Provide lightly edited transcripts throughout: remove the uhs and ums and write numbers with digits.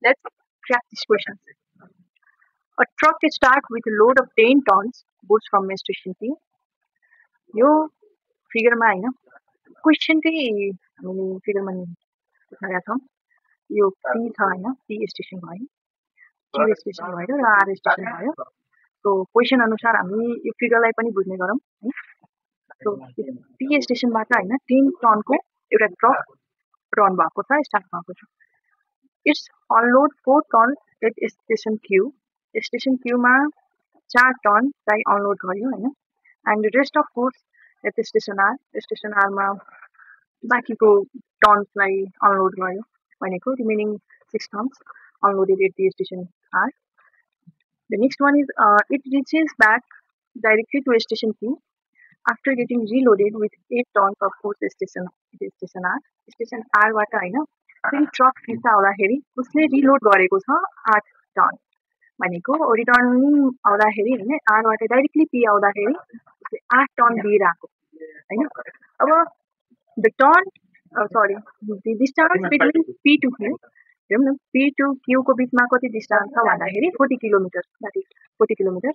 Let's crack this question. A truck start with a load of 10 tons goods from station P. यो फिगरमा हैन क्वेशनकै हामीले फिगरमा उठाएका छौँ यो पी छ हैन पी स्टेसन भयो क्यू स्टेसन भयो र आर स्टेसन भयो सो क्वेशन अनुसार हामी यो फिगरलाई पनि बुझ्ने गरौँ है सो पी स्टेसनबाट हैन 10 टनको एउटा ट्रक रन भएको छ स्टार्ट भएको छ it's unload 4 ton at station Q station क्यूमा 4 टन चाहिँ अनलोड गर्यो हैन and rest of goods at station आरमा बाँकीको टन्सलाई अनलोड गर्यो भनेको remaining 6 tons unloaded at the station R. The next one is it reaches back directly to station P after getting reloaded with 8 tons of goods station R. Station R बाट हैन फेरि truck फिर्ता आउँदाखेरि उसले reload गरेको छ 8 ton भनेको returning आउँदाखेरि हैन R बाट डाइरेक्टली P आउँदाखेरि उसले 8 टन दिएर आएको हैन अब the turn the distance between P to Q हेरौँ न P to Q को बिचमा कति डिस्टेन्स छ भन्दाखेरि 40 kilometre that is 40 kilometre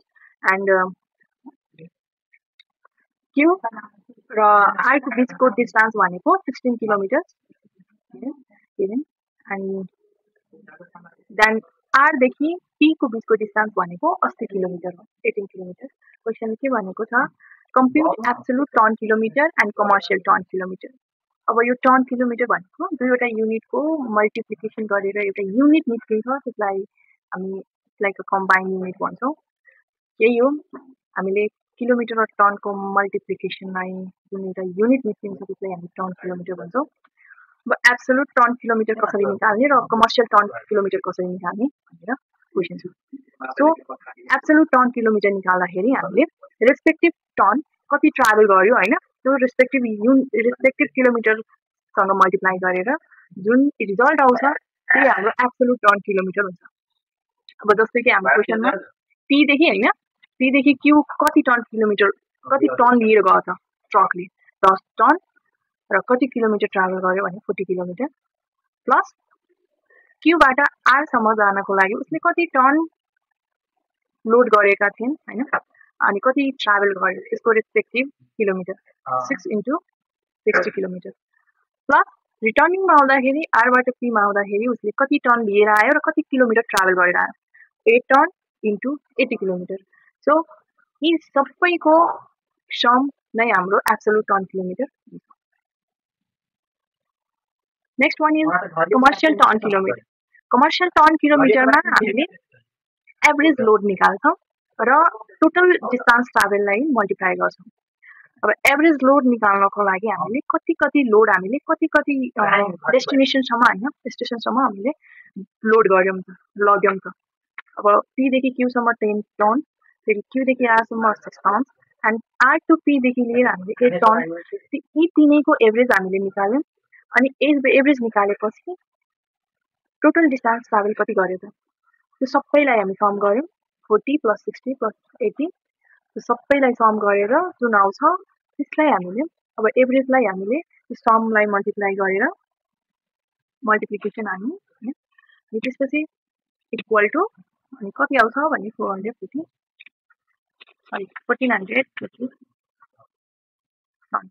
and Q र I को बिचको डिस्टेन्स भनेको 16 किलोमिटर एन्ड देन R देखि P को बिचको डिस्टेन्स भनेको 80 किलोमिटर हो 18 किलोमिटर क्वेशन के भनेको छ कम्प्युट absolute turn kilometre and commercial turn kilometre अब यो टर्न किलोमिटर भनेको दुईवटा युनिटको मल्टिप्लिकेसन गरेर एउटा युनिट निस्किन्छ त्यसलाई हामी लाइक अ कम्बाइन युनिट भन्छौँ यही हो हामीले किलोमिटर र टनको मल्टिप्लिकेसनलाई जुन एउटा युनिट निस्किन्छ त्यसलाई हामी टर्न किलोमिटर भन्छौँ अब एब्सोल्युट टर्न किलोमिटर कसरी निकाल्ने र कमर्शियल टर्न किलोमिटर कसरी निकाल्ने भनेर क्वेशन छ सो एब्सोल्युट टर्न किलोमिटर निकाल्दाखेरि हामीले रेस्पेक्टिभ टर्न कति ट्राभल गर्यो हैन त्यो रेस्पेक्टिभ किलोमिटरसँग मल्टिप्लाई गरेर जुन रिजल्ट आउँछ त्यही हाम्रो एब्सोल्युट टर्न किलोमिटर हुन्छ अब जस्तै कि हाम्रो क्वेशनमा P देखि हैन P देखि Q कति टन किलोमिटर कति टन लिएर गयो त ट्रकले 10 टन र कति किलोमिटर ट्राभल गर्यो भने 40 किलोमिटर प्लस Q बाट R सम्म जानको लागि उसले कति टन लोड गरेका थिइन् हैन अनि कति ट्राभल गर्यो त्यसको respective kilometre 6 into 60 kilometre plus रिटर्निङमा आउँदाखेरि R बाट P मा आउँदाखेरि उसले कति टन लिएर आयो र कति किलोमिटर ट्राभल गरेर आयो 8 टन into 80 किलोमिटर सो यी सबैको सम नै हाम्रो absolute ton kilometre next one is commercial ton kilometre commercial ton किलोमिटरमा हामीले एभरेज लोड निकाल्छौं र टोटल डिस्टेन्स ट्राभललाई मल्टिप्लाई गर्छौं अब एभरेज लोड निकाल्नको लागि हामीले कति लोड हामीले कति डेस्टिनेसन सम्म हैन स्टेसन सम्म हामीले लोड गर्यौं लग्यौं त अब P देखि Q सम्म 10 टन फेरि Q देखि R सम्म 6 ton and R to P देखि लिएर हामीले 8 टन यी तीनैको एभरेज हामीले निकाल्यौं अनि एभरेज निकालेपछि टोटल डिस्टेन्स ट्राभल कति गर्यो त त्यो सबैलाई हामी सम गर्यौं 40 + 60 + 80 त्यो सबैलाई सम गरेर जुन आउँछ त्यसलाई हामीले अब एभरेजलाई हामीले त्यो समलाई मल्टिप्लाई गरेर मल्टिप्लिकेसन हाल्नु हैन अनि त्यसपछि इक्वल टु अनि कति आउँछ भने 450 सरी 1400 टन